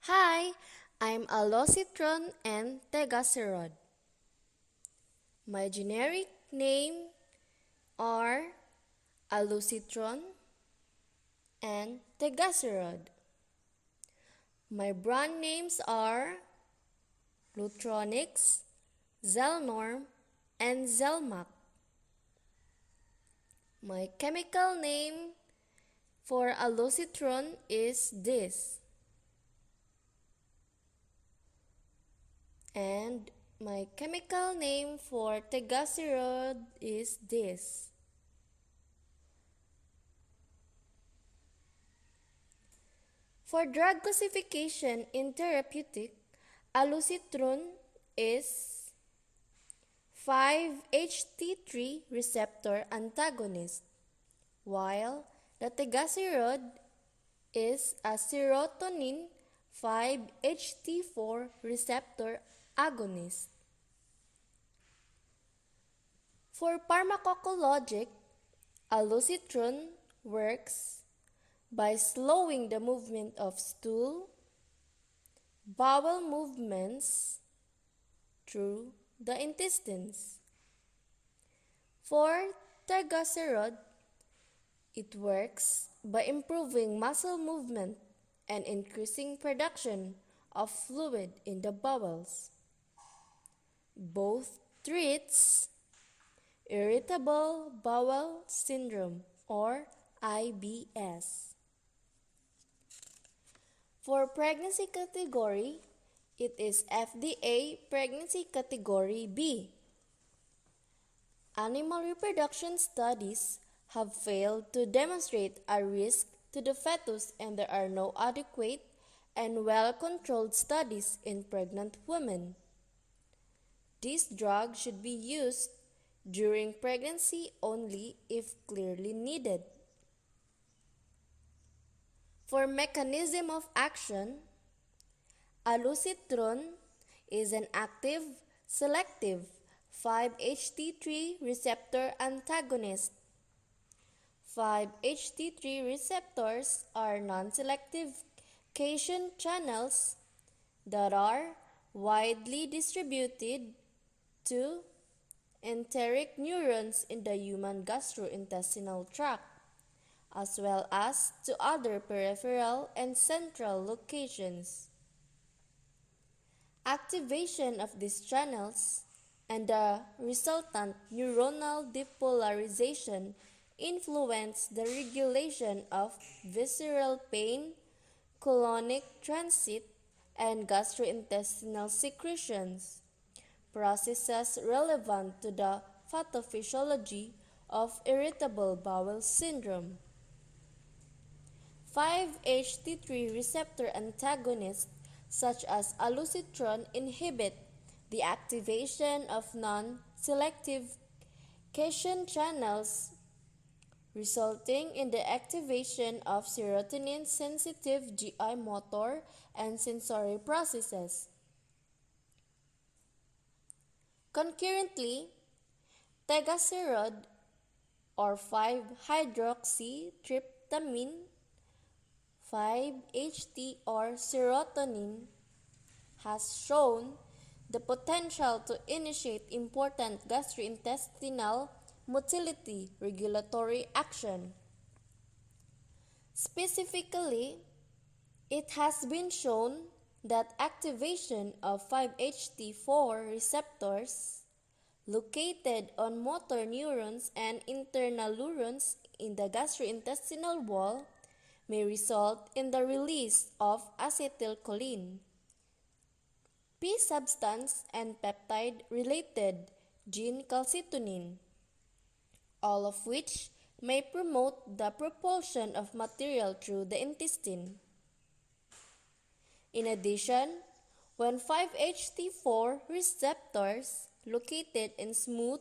Hi, I'm Alosetron and Tegaserod. My generic name are Alosetron and Tegaserod. My brand names are Lotronex, Zelnorm, and Zelmac. My chemical name for Alosetron is this. And my chemical name for Tegaserod is this. For drug classification in therapeutic, Alosetron is 5-HT3 receptor antagonist, while the Tegaserod is a serotonin 5-HT4 receptor agonist. For pharmacologic, Alosetron works by slowing the movement of stool, bowel movements through the intestines. For Tegaserod, it works by improving muscle movement and increasing production of fluid in the bowels. Both treats irritable bowel syndrome or IBS. For pregnancy category, it is FDA pregnancy category B. Animal reproduction studies have failed to demonstrate a risk to the fetus, and there are no adequate and well-controlled studies in pregnant women. This drug should be used during pregnancy only if clearly needed. For mechanism of action, Alosetron is an active, selective 5-HT3 receptor antagonist. 5-HT3 receptors are non-selective cation channels that are widely distributed to enteric neurons in the human gastrointestinal tract, as well as to other peripheral and central locations. Activation of these channels and the resultant neuronal depolarization influence the regulation of visceral pain, colonic transit, and gastrointestinal secretions, processes relevant to the pathophysiology of irritable bowel syndrome. 5-HT3 receptor antagonists such as Alosetron inhibit the activation of non-selective cation channels, resulting in the activation of serotonin-sensitive GI motor and sensory processes. Concurrently, Tegaserod or 5-hydroxytryptamine, 5-HT or serotonin has shown the potential to initiate important gastrointestinal motility regulatory action. Specifically, it has been shown that activation of 5-HT4 receptors located on motor neurons and internal neurons in the gastrointestinal wall may result in the release of acetylcholine, P substance, and peptide-related gene calcitonin, all of which may promote the propulsion of material through the intestine. In addition, when 5-HT4 receptors located in smooth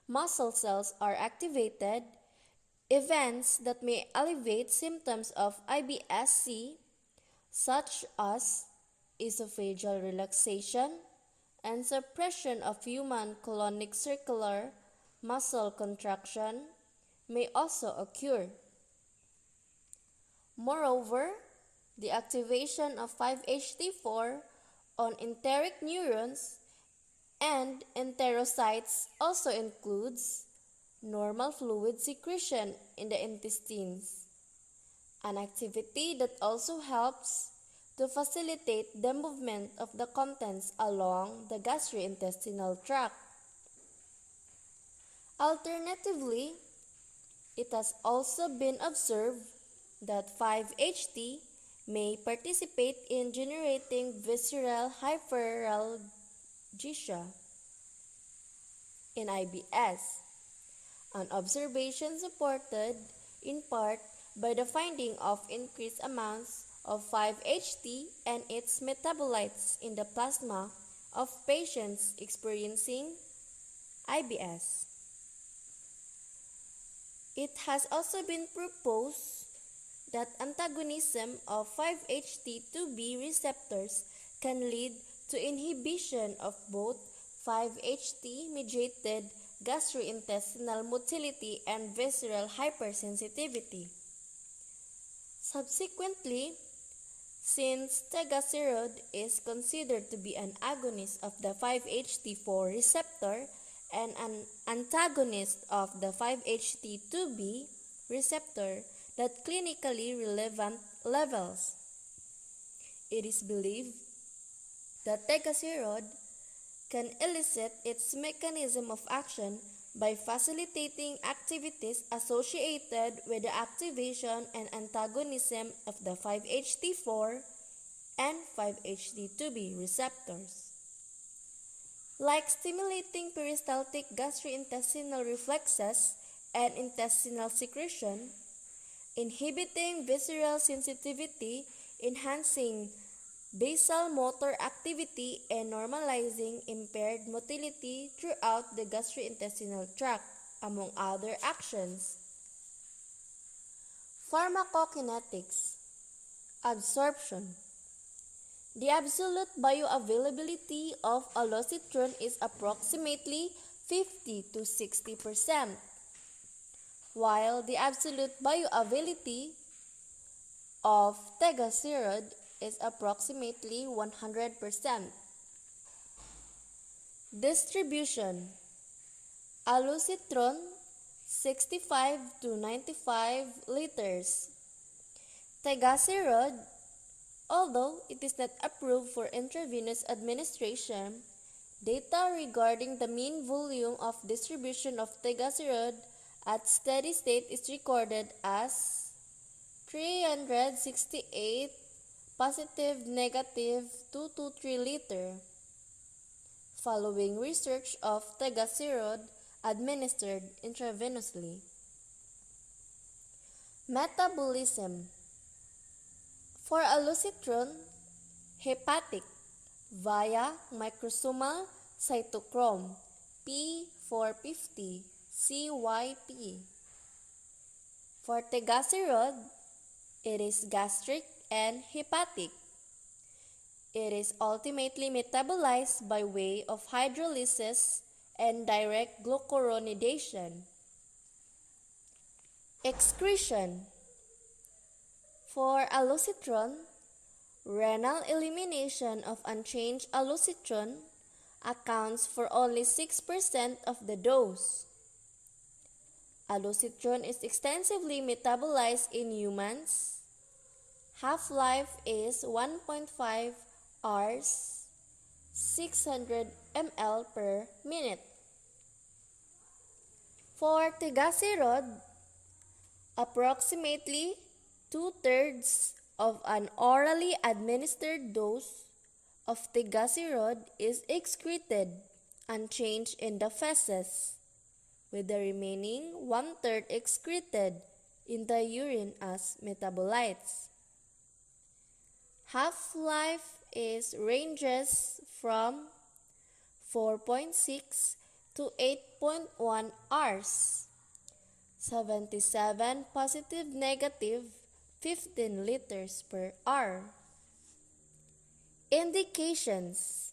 muscle cells are activated, events that may alleviate symptoms of IBS-C, such as esophageal relaxation and suppression of human colonic circular muscle contraction, may also occur. Moreover, the activation of 5-HT4 on enteric neurons and enterocytes also includes normal fluid secretion in the intestines, an activity that also helps to facilitate the movement of the contents along the gastrointestinal tract. Alternatively, it has also been observed that 5-HT may participate in generating visceral hyperalgesia in IBS, an observation supported in part by the finding of increased amounts of 5-HT and its metabolites in the plasma of patients experiencing IBS. It has also been proposed that antagonism of 5-HT2B receptors can lead to inhibition of both 5-HT-mediated gastrointestinal motility and visceral hypersensitivity. Subsequently, since Tegaserod is considered to be an agonist of the 5-HT4 receptor and an antagonist of the 5-HT2B receptor at clinically relevant levels, it is believed that Tegaserod can elicit its mechanism of action by facilitating activities associated with the activation and antagonism of the 5-HT4 and 5-HT2B receptors. Like stimulating peristaltic gastrointestinal reflexes and intestinal secretion, inhibiting visceral sensitivity, enhancing basal motor activity, and normalizing impaired motility throughout the gastrointestinal tract, among other actions. Pharmacokinetics. Absorption. The absolute bioavailability of Alosetron is approximately 50 to 60%, while the absolute bioavailability of Tegaserod is approximately 100%. Distribution. Alosetron 65 to 95 liters. Tegaserod, although it is not approved for intravenous administration, data regarding the mean volume of distribution of Tegaserod at steady state is recorded as 368 positive negative 223 liter, following research of Tegaserod administered intravenously. Metabolism. For Alosetron, hepatic via microsomal cytochrome P450 CYP. For Tegaserod, it is gastric and hepatic. It is ultimately metabolized by way of hydrolysis and direct glucuronidation. Excretion. For Alosetron, renal elimination of unchanged Alosetron accounts for only 6% of the dose. Alosetron is extensively metabolized in humans. Half-life is 1.5 hours, 600 ml per minute. For Tegaserod, approximately 2/3 of an orally administered dose of Tegaserod is excreted unchanged in the feces, with the remaining 1/3 excreted in the urine as metabolites. Half-life ranges from 4.6 to 8.1 hours, 77 positive negative 15 liters per hour. Indications.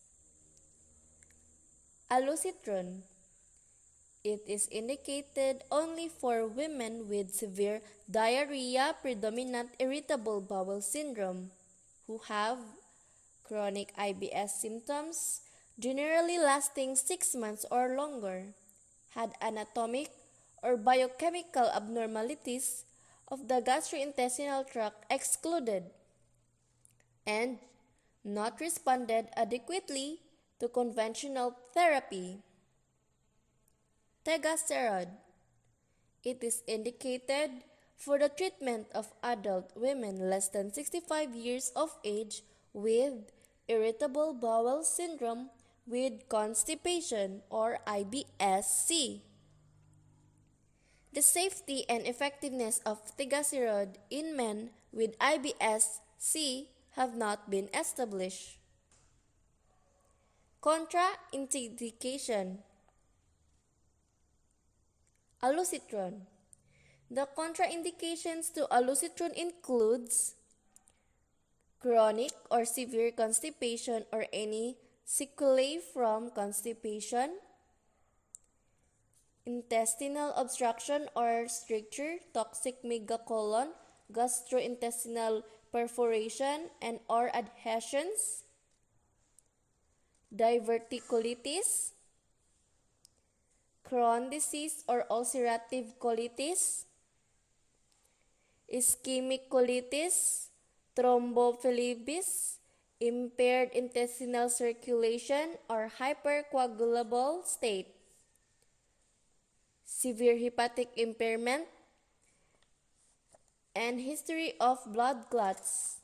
Alosetron It is indicated only for women with severe diarrhea, predominant irritable bowel syndrome, who have chronic IBS symptoms, generally lasting 6 months or longer, had anatomic or biochemical abnormalities of the gastrointestinal tract excluded, and not responded adequately to conventional therapy. Tegaserod. It is indicated for the treatment of adult women less than 65 years of age with irritable bowel syndrome with constipation or IBS-C. The safety and effectiveness of Tegaserod in men with IBS-C have not been established. Contraindication. Alosetron. The contraindications to Alosetron includes chronic or severe constipation or any sequelae from constipation, intestinal obstruction or stricture, toxic megacolon, gastrointestinal perforation and or adhesions, diverticulitis, Crohn's disease or ulcerative colitis, ischemic colitis, thrombophlebitis, impaired intestinal circulation or hypercoagulable state, severe hepatic impairment, and history of blood clots.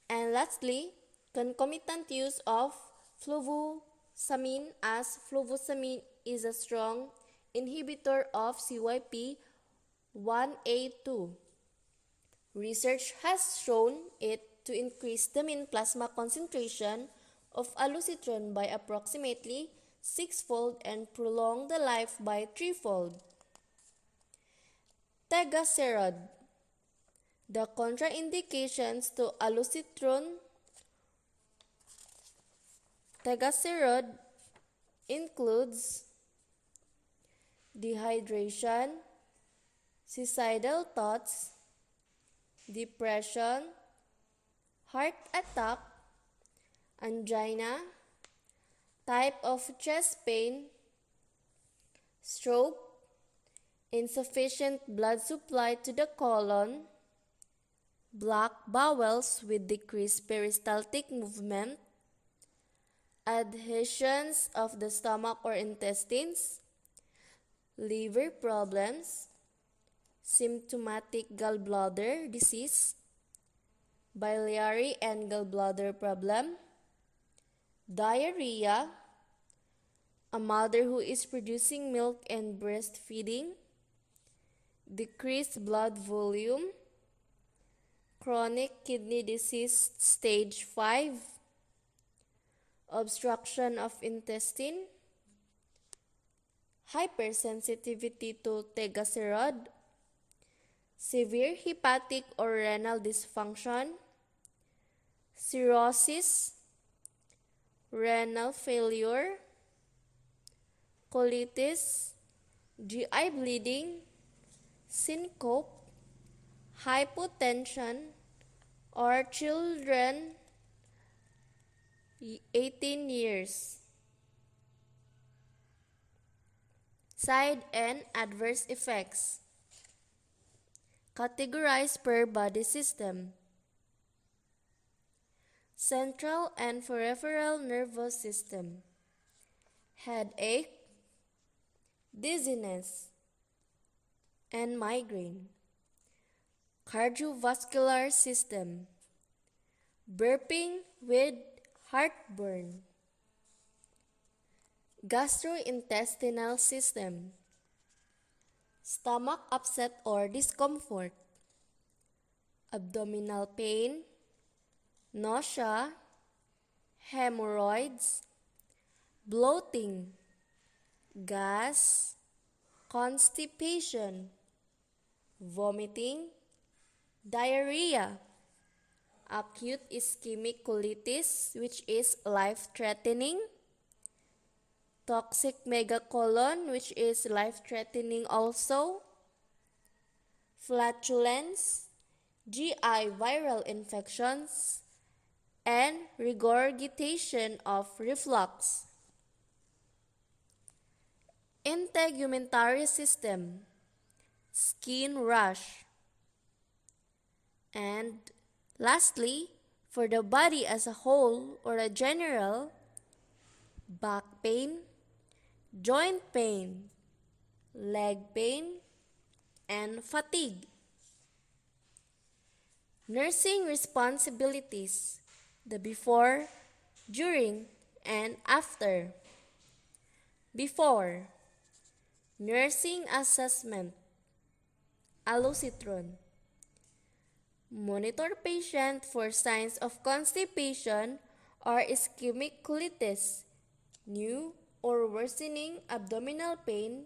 And lastly, concomitant use of fluvoxamine, as fluvoxamine is a strong inhibitor of CYP1A2. Research has shown it to increase the mean plasma concentration of Alosetron by approximately 6-fold and prolong the life by 3-fold. Tegaserod. The contraindications to Alosetron Tegaserod includes dehydration, suicidal thoughts, depression, heart attack, angina, type of chest pain, stroke, insufficient blood supply to the colon, black bowels with decreased peristaltic movement, adhesions of the stomach or intestines, liver problems, symptomatic gallbladder disease, biliary and gallbladder problem, diarrhea, a mother who is producing milk and breastfeeding, decreased blood volume, chronic kidney disease stage 5, obstruction of intestine, hypersensitivity to Tegaserod, severe hepatic or renal dysfunction, cirrhosis, renal failure, colitis, GI bleeding, syncope, hypotension, or children 18 years. Side and adverse effects. Categorized per body system. Central and peripheral nervous system. Headache, dizziness, and migraine. Cardiovascular system. Burping with heartburn. Gastro-intestinal system. Stomach upset or discomfort. Abdominal pain, nausea, hemorrhoids, bloating, gas, constipation, vomiting, diarrhea, acute ischemic colitis, which is life-threatening, toxic megacolon, which is life-threatening also, flatulence, GI viral infections, and regurgitation of reflux. Integumentary System, skin rash. And lastly, for the body as a whole or a general, back pain, joint pain, leg pain, and fatigue. Nursing responsibilities, the before, during, and after. Before, nursing assessment, Alosetron. Monitor patient for signs of constipation or ischemic colitis, new or worsening abdominal pain,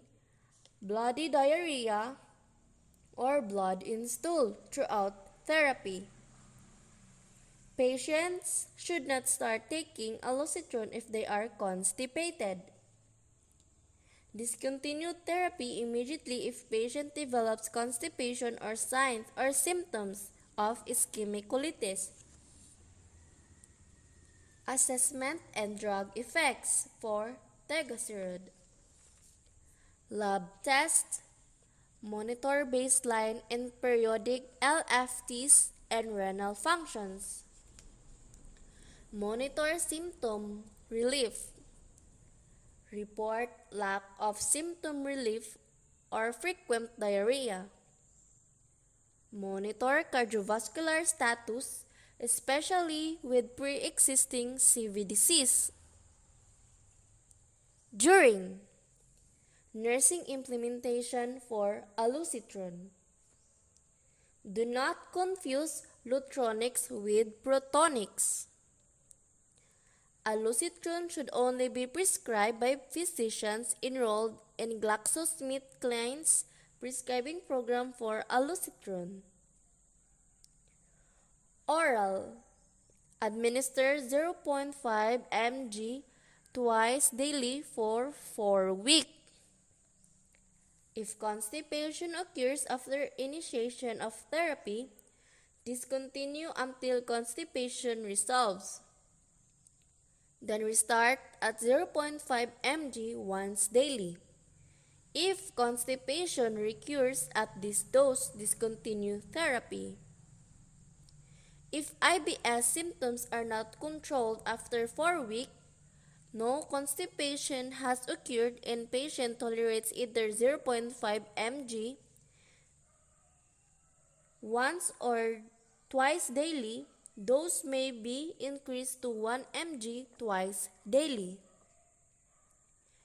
bloody diarrhea, or blood in stool throughout therapy. Patients should not start taking Alosetron if they are constipated. Discontinue therapy immediately if patient develops constipation or signs or symptoms of ischemic colitis. Assessment and drug effects for Tegaserod. Lab tests. Monitor baseline and periodic LFTs and renal functions. Monitor symptom relief. Report lack of symptom relief or frequent diarrhea. Monitor cardiovascular status, especially with pre-existing CV disease. During nursing implementation for Alosetron. Do not confuse Lotronex with Protonix. Alosetron should only be prescribed by physicians enrolled in GlaxoSmithKline's prescribing program for Alosetron. Oral. Administer 0.5 mg twice daily for 4 weeks. If constipation occurs after initiation of therapy, discontinue until constipation resolves. Then restart at 0.5 mg once daily. If constipation recurs at this dose, discontinue therapy. If IBS symptoms are not controlled after 4 weeks, no constipation has occurred and patient tolerates either 0.5 mg once or twice daily, dose may be increased to 1 mg twice daily.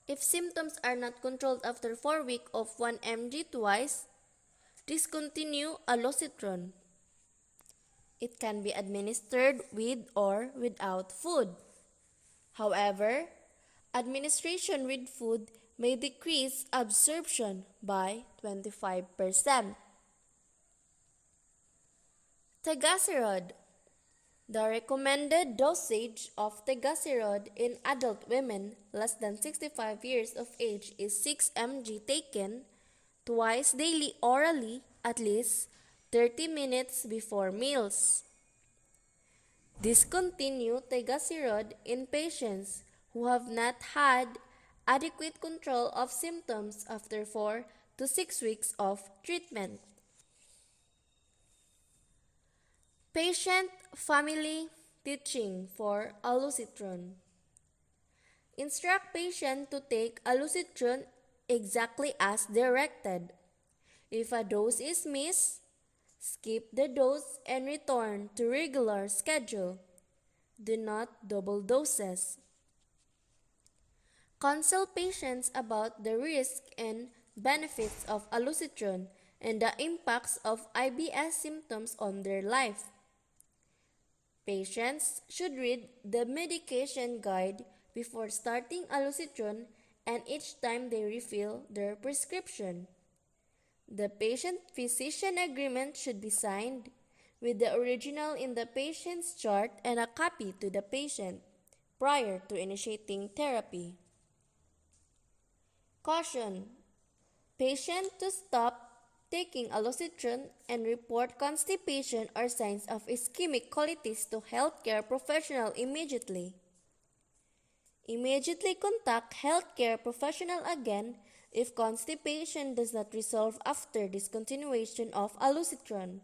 If symptoms are not controlled after 4 weeks of 1 mg twice, discontinue Alosetron. It can be administered with or without food. However, administration with food may decrease absorption by 25%. Tegaserod. The recommended dosage of Tegaserod in adult women less than 65 years of age is 6 mg taken twice daily orally at least 30 minutes before meals. Discontinue Tegaserod in patients who have not had adequate control of symptoms after 4 to 6 weeks of treatment. Patient family teaching for Alosetron. Instruct patient to take Alosetron exactly as directed. If a dose is missed, skip the dose and return to regular schedule. Do not double doses. Consult patients about the risks and benefits of Alosetron and the impacts of IBS symptoms on their life. Patients should read the medication guide before starting Alosetron and each time they refill their prescription. The patient-physician agreement should be signed with the original in the patient's chart and a copy to the patient prior to initiating therapy. Caution: patient to stop taking Alosetron and report constipation or signs of ischemic colitis to healthcare professional immediately. Immediately contact healthcare professional again if constipation does not resolve after discontinuation of Alosetron.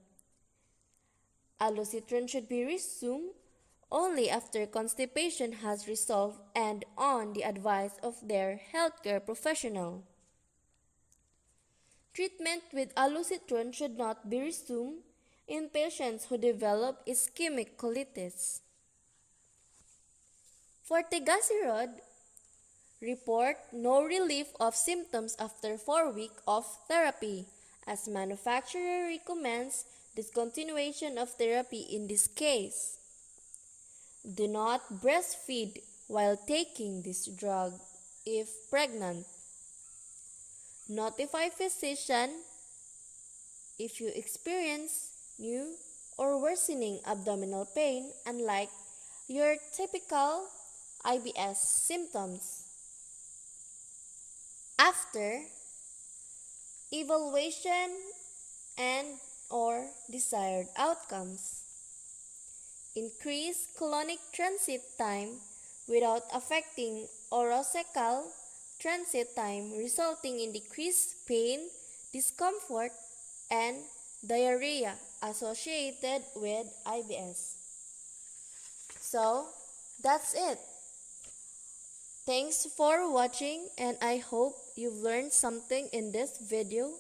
Alosetron should be resumed only after constipation has resolved and on the advice of their healthcare professional. Treatment with Alosetron should not be resumed in patients who develop ischemic colitis. For Tegaserod, report no relief of symptoms after 4 weeks of therapy, as manufacturer recommends discontinuation of therapy in this case. Do not breastfeed while taking this drug if pregnant. Notify physician if you experience new or worsening abdominal pain unlike your typical IBS symptoms. After evaluation and or desired outcomes. Increase colonic transit time without affecting orocecal transit time, resulting in decreased pain, discomfort, and diarrhea associated with IBS. So, that's it. Thanks for watching, and I hope you've learned something in this video.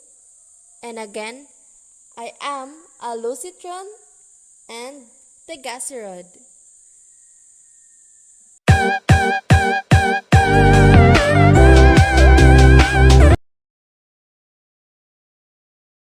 And again, I am Alosetron and Tegaserod.